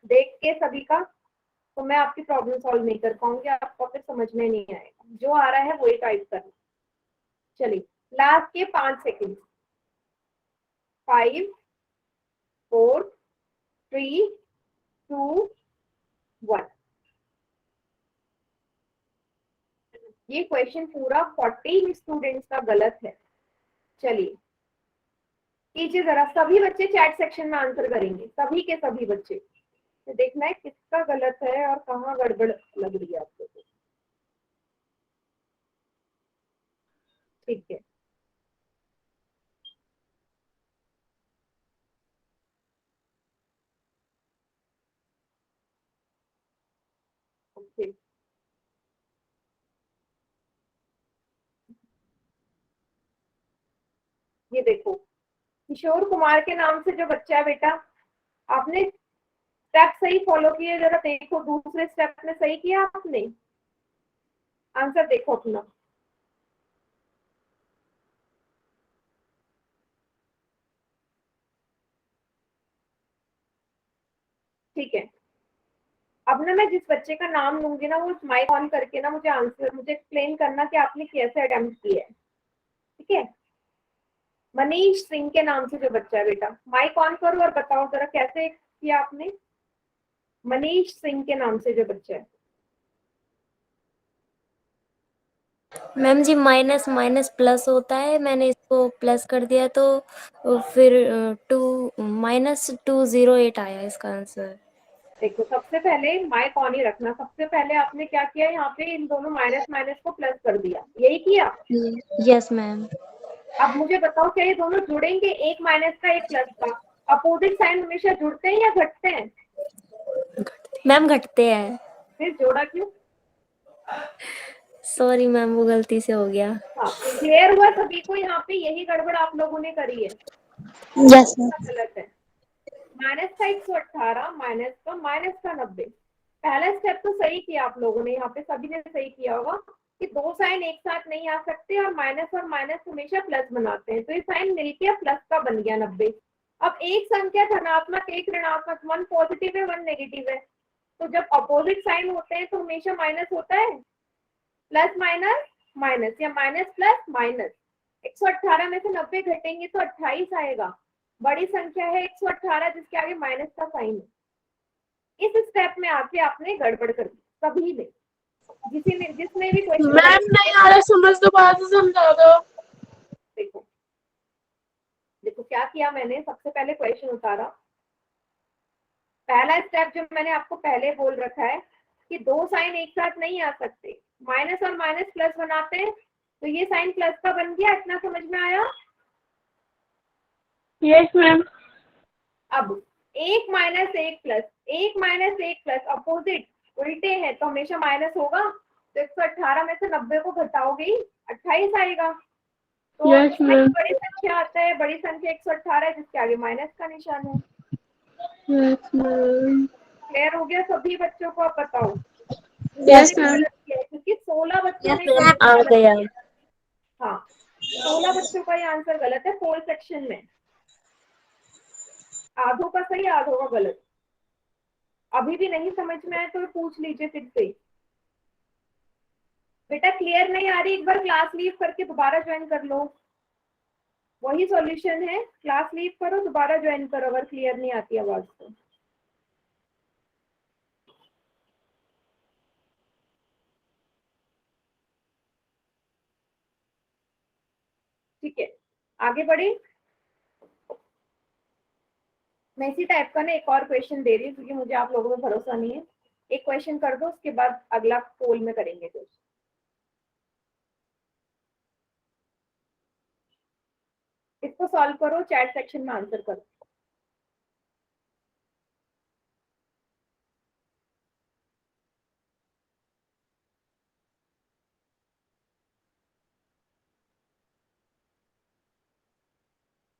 देख के सभी का, तो मैं आपकी प्रॉब्लम सॉल्व नहीं कर पाऊंगी, आपको फिर समझ में नहीं आएगा। जो आ रहा है वही टाइप करना। चलिए, लास्ट के 5 सेकेंड। 5 4 3 2 1। ये क्वेश्चन पूरा 40 स्टूडेंट्स का गलत है। चलिए कीजिए जरा, सभी बच्चे चैट सेक्शन में आंसर करेंगे, सभी के सभी बच्चे। तो देखना है किसका गलत है और कहाँ गड़बड़ लग रही है आपको। ठीक है, ओके। ये देखो, किशोर कुमार के नाम से जो बच्चा है बेटा, आपने स्टेप सही फॉलो किए, जरा देखो दूसरे स्टेप में सही किया आपने? आंसर देखो अपना। ठीक है, अब ना मैं जिस बच्चे का नाम लूंगी ना, वो माइक ऑन करके ना मुझे आंसर, मुझे एक्सप्लेन करना कि आपने कैसे अटेम्प्ट किया है। ठीक है, मनीष सिंह के नाम से जो बच्चा है बेटा, माइक ऑन करो और बताओ जरा कैसे किया आपने। मनीष सिंह के नाम से जो बच्चा है, मैम जी माइनस माइनस प्लस होता है, मैंने इसको प्लस कर दिया तो फिर 2-208 आया इसका आंसर। देखो सबसे पहले माइक ऑन ही रखना। सबसे पहले आपने क्या किया, यहाँ पे इन दोनों माइनस माइनस को प्लस कर दिया, यही किया। Yes ma'am. अब मुझे बताओ क्या ये दोनों जुड़ेंगे, एक माइनस का एक प्लस का? अपोजिट साइन हमेशा जुड़ते हैं या घटते हैं? मैम घटते हैं। फिर जोड़ा क्यों? सॉरी मैम, वो गलती से हो गया। हाँ, क्लियर हुआ सभी को? यहाँ पे यही गड़बड़ आप लोगों ने करी है, यस मैम। गलत है। माइनस का 118 माइनस का 90। पहला स्टेप तो सही किया आप लोगों ने, यहाँ पे सभी ने सही किया होगा कि दो साइन एक साथ नहीं आ सकते और माइनस हमेशा प्लस बनाते हैं, तो ये साइन मिलके प्लस का बन गया 90। अब एक संख्या धनात्मक एक ऋणात्मक, वन पॉजिटिव है वन नेगेटिव है, तो जब अपोजिट साइन होते हैं तो हमेशा माइनस होता है, प्लस माइनस माइनस या माइनस प्लस माइनस। 118 में से 90 घटेंगे तो 28 आएगा। बड़ी संख्या है 118 जिसके आगे माइनस का साइन है। इस स्टेप में आके आपने गड़बड़ कर दी सभी ने, जिसने भी क्वेश्चन मैम नहीं आ रहा समझ, दोबारा से समझा दो। देखो देखो क्या किया मैंने, सबसे पहले क्वेश्चन उतारा। पहला स्टेप जो मैंने आपको पहले बोल रखा है कि दो साइन एक साथ नहीं आ सकते, माइनस और माइनस प्लस बनाते हैं, तो ये साइन प्लस का बन गया। इतना समझ में आया? Yes ma'am. अब एक माइनस एक प्लस अपोजिट उल्टे हैं तो हमेशा माइनस होगा, तो 118 में से 90 को घटाओगे ही 28 आएगा। तो यस मैम। बड़ी संख्या आता है, बड़ी संख्या 118 है जिसके आगे माइनस का निशान है। Yes ma'am. क्लियर हो गया सभी बच्चों को? अब बताओ यस मैम। क्योंकि 16 बच्चों ने आ गलत गया। किया। हाँ, 16 बच्चों का ये आंसर गलत है पोल सेक्शन में, आधों का सही आधों का गलत। अभी भी नहीं समझ में आए तो पूछ लीजिए फिर से। बेटा क्लियर नहीं आ रही, एक बार क्लास लीव करके दोबारा ज्वाइन कर लो, वही सॉल्यूशन है। क्लास लीव करो, दोबारा ज्वाइन करो अगर क्लियर नहीं आती आवाज तो। ठीक है, आगे बढ़े। मैं इसी टाइप का ना एक और क्वेश्चन दे रही हूँ क्योंकि मुझे आप लोगों में भरोसा नहीं है। एक क्वेश्चन कर दो, उसके बाद अगला पोल में करेंगे कुछ। इसको सॉल्व करो, चैट सेक्शन में आंसर करो।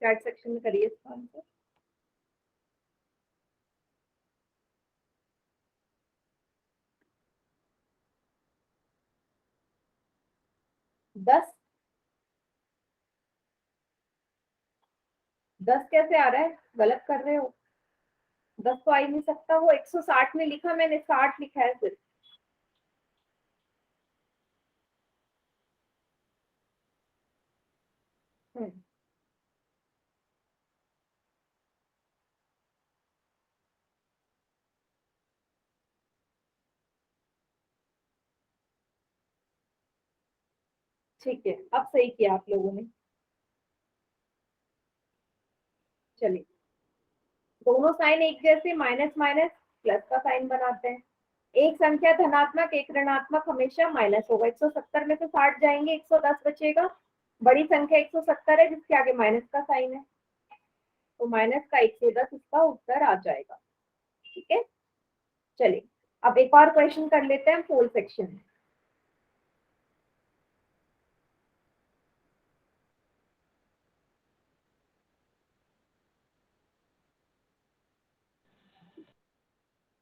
चैट सेक्शन में करिए इसका आंसर। दस 10 कैसे आ रहा है? गलत कर रहे हो। 10 तो आ ही नहीं सकता, वो 160 में लिखा, मैंने 60 लिखा है सिर्फ। हम्म, ठीक है, अब सही किया आप लोगों ने। चलिए, दोनों साइन एक जैसे, माइनस माइनस प्लस का साइन बनाते हैं। एक संख्या धनात्मक एक ऋणात्मक हमेशा माइनस होगा। 170 में से 60 जाएंगे, 110 बचेगा। बड़ी संख्या 170 है जिसके आगे माइनस का साइन है, तो माइनस का 110 इसका उत्तर आ जाएगा। ठीक है, चलिए अब एक और क्वेश्चन कर लेते हैं पोल सेक्शन में।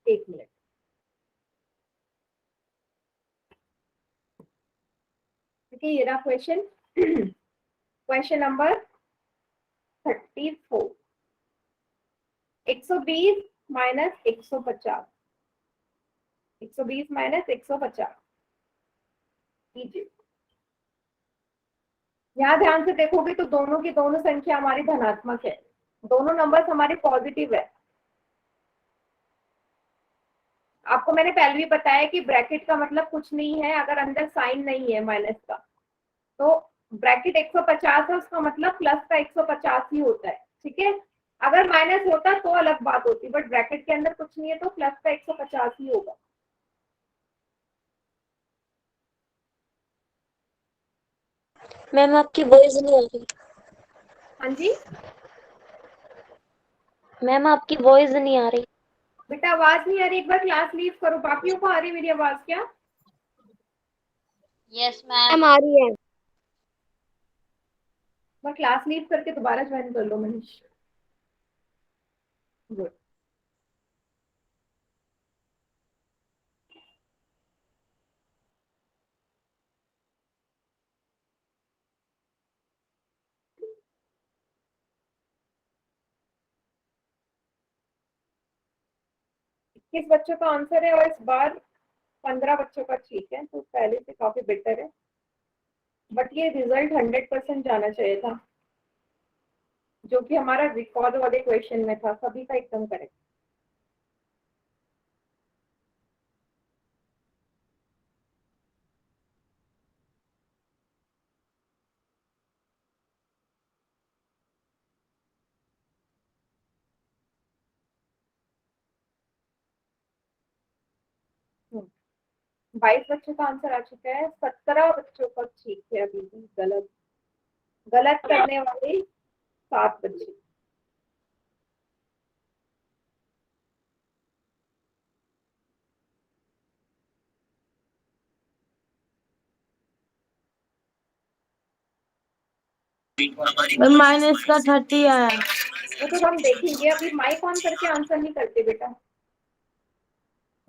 एक मिनट। देखिए ये रहा question. Question number 34। 120 minus 150, 120 minus 150 कीजिए। यहाँ ध्यान से देखोगे तो दोनों की दोनों संख्या हमारी धनात्मक है, दोनों नंबर्स हमारे पॉजिटिव है। आपको मैंने पहले भी बताया कि ब्रैकेट का मतलब कुछ नहीं है अगर अंदर साइन नहीं है माइनस का। तो ब्रैकेट 150 है, उसका मतलब प्लस का 150 ही होता है, ठीक है। अगर माइनस होता तो अलग बात होती, बट ब्रैकेट के अंदर कुछ नहीं है तो प्लस का 150 ही होगा। मैम आपकी वॉइस नहीं आ रही। हाँ जी मैम आपकी वॉइस नहीं आ रही। बेटा, आवाज नहीं आ रही, एक बार क्लास लीव करो। बाकियों को आ रही मेरी आवाज क्या? Yes ma'am ma'am. आ रही है। मैं क्लास लीव करके दोबारा ज्वाइन कर लो मनीष। गुड। किस बच्चों का आंसर है? और इस बार 15 बच्चों का ठीक है, तो पहले से काफी बेटर है, बट ये रिजल्ट 100% जाना चाहिए था, जो कि हमारा रिकॉर्ड वाले क्वेश्चन में था। सभी का एकदम करेक्ट। हम्म, 22 बच्चों का आंसर आ चुका है, 17 बच्चों का ठीक है। अभी भी गलत गलत करने वाले 7 बच्चे। माइनस का 30 आया। वो तो हम देखेंगे, अभी माइक ऑन करके आंसर नहीं करते बेटा,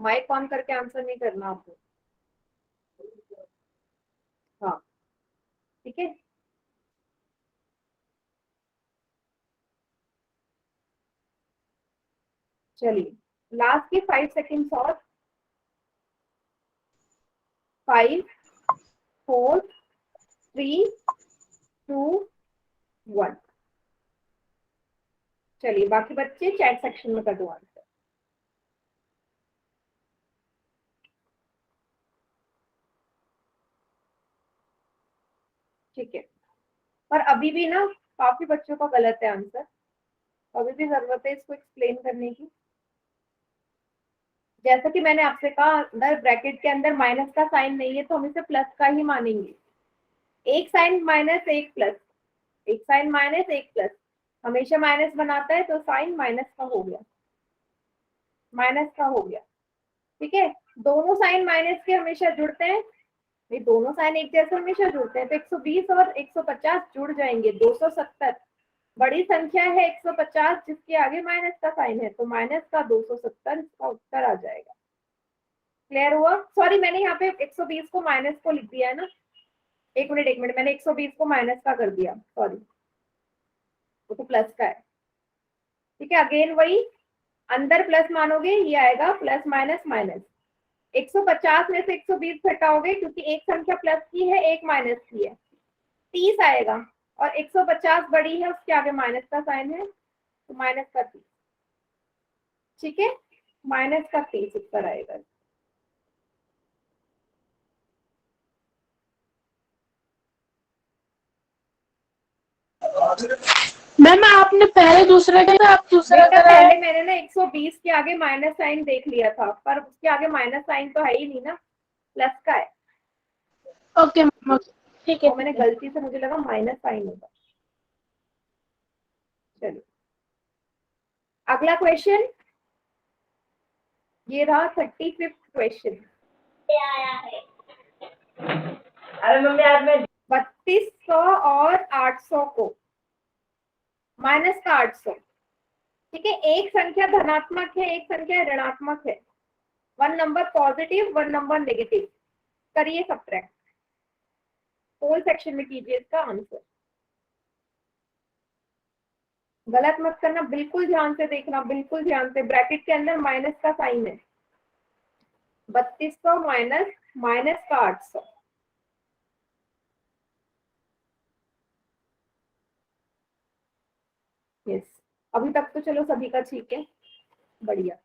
माइक ऑन करके आंसर नहीं करना आपको। हाँ, ठीक है। चलिए, लास्ट के 5 सेकेंड्स और। 5 4 3 2 1। चलिए, बाकी बच्चे चैट सेक्शन में कर दो आंसर। ठीक है, पर अभी भी ना काफी बच्चों का गलत है आंसर, अभी भी जरूरत है इसको एक्सप्लेन करने की। जैसा कि मैंने आपसे कहा, अंदर ब्रैकेट के अंदर माइनस का साइन नहीं है तो हम इसे प्लस का ही मानेंगे। एक साइन माइनस एक प्लस, एक साइन माइनस एक प्लस, हमेशा माइनस बनाता है, तो साइन माइनस का हो गया, माइनस का हो गया। ठीक है, दोनों साइन माइनस के हमेशा जुड़ते हैं, ये दोनों साइन एक जैसे हमेशा जुड़ते हैं, तो 120 और 150 जुड़ जाएंगे, 270। बड़ी संख्या है 150 जिसके आगे माइनस का साइन है, तो माइनस का 270 इसका उत्तर आ जाएगा। क्लियर हुआ? सॉरी, मैंने यहाँ पे 120 को माइनस को लिख दिया है ना, एक मिनट, मैंने 120 को माइनस का कर दिया, सॉरी, वो तो प्लस का है। ठीक है, अगेन वही, अंदर प्लस मानोगे ये आएगा प्लस माइनस माइनस। 150 में से 120 घटाओगे, क्योंकि एक संख्या प्लस की है एक माइनस की है, 30 आएगा, और 150 बड़ी है उसके आगे माइनस का साइन है, तो माइनस का 30। ठीक है, माइनस का 30 उत्तर आएगा। मैम आपने पहले दूसरा किया था, आप दूसरा बेटा, करा है। पहले मैंने ना 120 के आगे माइनस साइन देख लिया था, पर उसके आगे माइनस साइन तो है ही नहीं ना, प्लस का है, ओके मैम, ठीक है और मैंने ठीक है। गलती से, मुझे लगा माइनस साइन होगा। चलिए, अगला क्वेश्चन ये रहा 35th क्वेश्चन। अरे मम्मी आज मैं 3200 और 800 को माइनस का 800, ठीक है, एक संख्या धनात्मक है, एक संख्या ऋणात्मक है, one number positive, one number negative, करिए सब्ट्रैक्ट। होल सेक्शन में कीजिए इसका आंसर। गलत मत करना, बिल्कुल ध्यान से देखना, बिल्कुल ध्यान से। ब्रैकेट के अंदर माइनस का साइन है, 3200 माइनस माइनस का 800। यस, अभी तक तो चलो सभी का ठीक है, बढ़िया।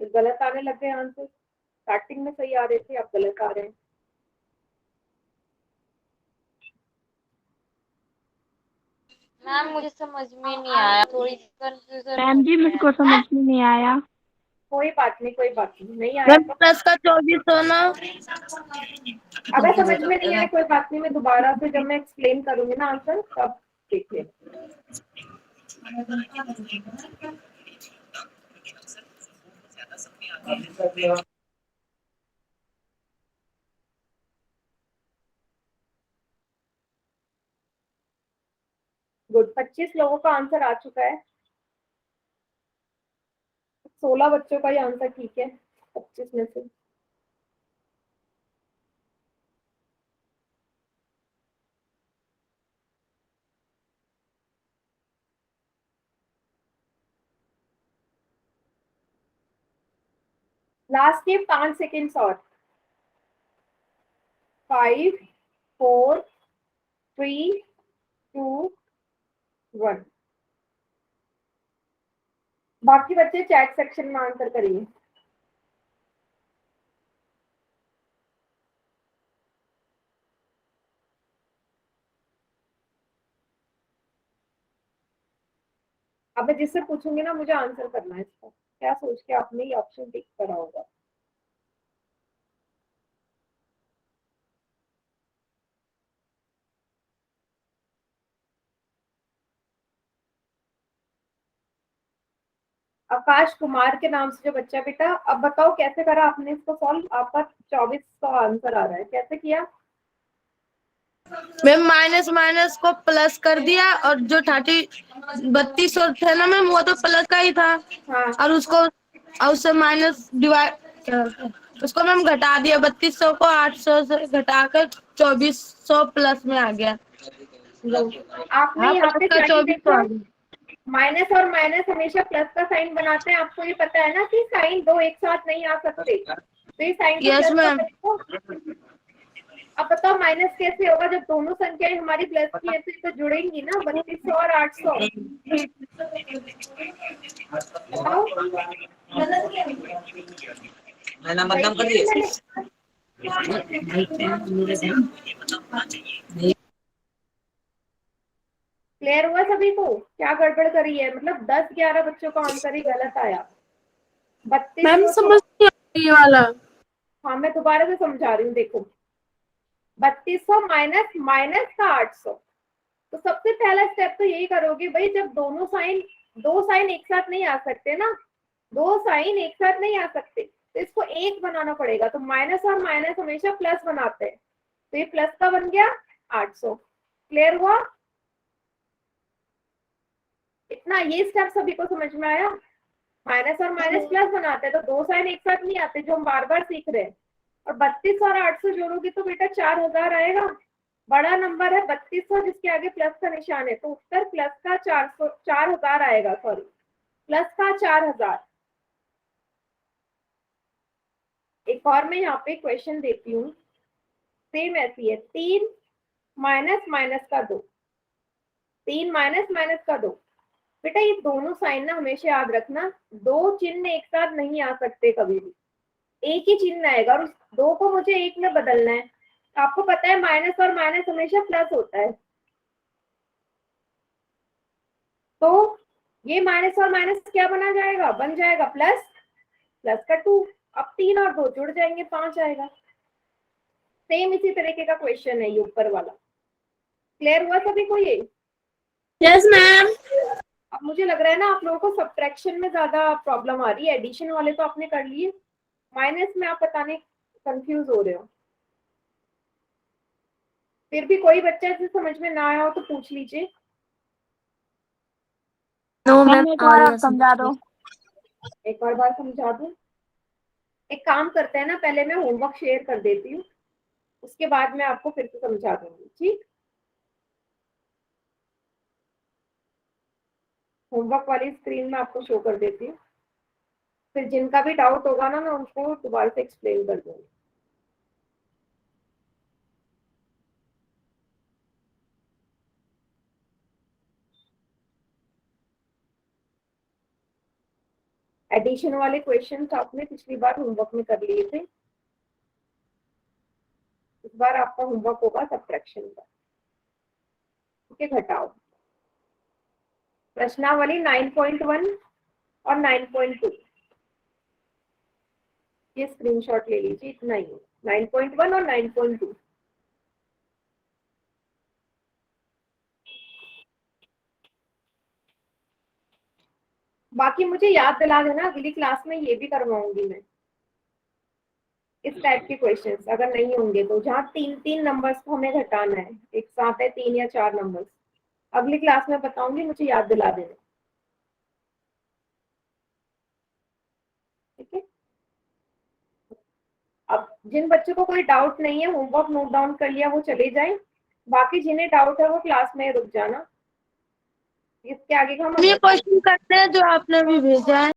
फिर गलत आने लग गए आंसर। स्टार्टिंग में सही आ रहे थे, अब गलत आ रहे हैं। मैम मुझे समझ में नहीं आया, थोड़ी कंफ्यूजन हो मैम जी रही है। मुझको समझ में नहीं आया। कोई बात नहीं, कोई बात नहीं, नहीं आया मैम तो प्लस का 24 होना। अगर समझ में नहीं आया कोई बात नहीं, मैं दोबारा से जब मैं एक्सप्लेन करूंगी ना आंसर तब देखिए। गुड, 25 लोगों का आंसर आ चुका है। 16 बच्चों का ही आंसर ठीक है 25 में से। लास्ट के 5 सेकेंड्स और। 5 4 3 2 1। बाकी बच्चे चैट सेक्शन में आंसर करिए। अब मैं जिससे पूछूंगी ना मुझे आंसर करना है इसका, क्या सोच के आपने ये ऑप्शन टिक करा होगा। आकाश कुमार के नाम से जो बच्चा बेटा, अब बताओ कैसे करा आपने इसको सॉल्व। आपका 24 का आंसर आ रहा है, कैसे किया? मैम माइनस माइनस को प्लस कर दिया और जो 32 थे ना मैम वो तो प्लस का ही था। हाँ और उसको और उससे माइनस डिवाइड उसको मैम घटा दिया। 3200 को 800 से घटाकर 2400 प्लस में आ गया। आपने हाँ यहाँ प्लस पे का साइन 24 आ देखा, गया। माइनस और माइनस हमेशा प्लस का साइन बनाते हैं। आपको ये पता है ना कि साइन दो एक साथ नहीं आ सकते, तो ये साइन को यस प्लस मैम। का देखो। अब बताओ माइनस कैसे होगा जब दोनों संख्याएं हमारी प्लस की ऐसे तो जुड़ेंगी ना, 3200 और 800। बताओ सही किया मैंने। क्लियर हुआ सभी को क्या गड़बड़ करी है? मतलब 10-11 बच्चों का आंसर ही गलत आया। मैम 3200 समझ नहीं आ रही ये वाला। हाँ मैं दोबारा से समझा रही हूँ, देखो 3200 माइनस माइनस का 800। तो सबसे पहला स्टेप तो यही करोगे भाई, जब दो साइन एक साथ नहीं आ सकते ना, दो साइन एक साथ नहीं आ सकते तो इसको एक बनाना पड़ेगा। तो माइनस और माइनस हमेशा प्लस बनाते हैं, तो ये प्लस का बन गया 800। क्लियर हुआ? इतना ये स्टेप सभी को समझ में आया? माइनस और माइनस प्लस बनाते हैं तो दो साइन एक साथ नहीं आते, जो हम बार बार सीख रहे हैं। और 32 और 800 जोड़ोगे तो बेटा 4000 आएगा। बड़ा नंबर है 3200 जिसके आगे प्लस का निशान है, तो उत्तर प्लस का 4000 आएगा। सॉरी, प्लस का 4000। एक और मैं यहाँ पे क्वेश्चन देती हूँ, सेम ऐसी है। 3 माइनस माइनस का 2, 3 माइनस माइनस का 2। बेटा ये दोनों साइन ना हमेशा याद रखना, दो चिन्ह एक साथ नहीं आ सकते कभी भी, एक ही चिन्ह आएगा और उस दो को मुझे एक में बदलना है। आपको पता है माइनस और माइनस हमेशा प्लस होता है, तो ये माइनस और माइनस क्या बना जाएगा? बन जाएगा प्लस, प्लस का 2। अब 3 और 2 जुड़ जाएंगे, 5 आएगा। सेम इसी तरीके का क्वेश्चन है ये ऊपर वाला। क्लियर हुआ सभी को ये? Yes ma'am. अब मुझे लग रहा है ना आप लोगों को सब्ट्रैक्शन में ज्यादा प्रॉब्लम आ रही है, एडिशन वाले तो आपने कर लिए, माइनस में आप पता नहीं कंफ्यूज हो रहे हो। फिर भी कोई बच्चा जिसे समझ में ना आया हो तो पूछ लीजिए। नो मैम मैम एक आ बार रही आप है समझा समझ में। दो। एक और बार समझा दूं? एक काम करते हैं ना, पहले मैं होमवर्क शेयर कर देती हूँ, उसके बाद मैं आपको फिर से समझा दूंगी, ठीक? होमवर्क वाली स्क्रीन में आपको शो कर देती हूँ, फिर जिनका भी डाउट होगा ना मैं उनको दोबारा से एक्सप्लेन कर दूंगी। एडिशन वाले क्वेश्चन आपने पिछली बार होमवर्क में कर लिए थे, इस बार आपका होमवर्क होगा सब्ट्रैक्शन का। ठीक है, घटाओ। प्रश्नावली 9.1 और 9.2 ये स्क्रीनशॉट ले लीजिए, इतना ही 9.1 और 9.2। बाकी मुझे याद दिला देना, अगली क्लास में ये भी करवाऊंगी मैं, इस टाइप के क्वेश्चंस अगर नहीं होंगे तो, जहाँ 3-3 नंबर्स को हमें घटाना है, एक साथ है 3 या 4 नंबर्स, अगली क्लास में बताऊंगी, मुझे याद दिला देना। ठीक है, अब जिन बच्चों को कोई डाउट नहीं है, होमवर्क नोट डाउन कर लिया, वो चले जाएं। बाकी जिन्हें डाउट है वो क्लास में रुक जाना, इसके आगे का हम ये क्वेश्चन करते हैं जो आपने भी भेजा है।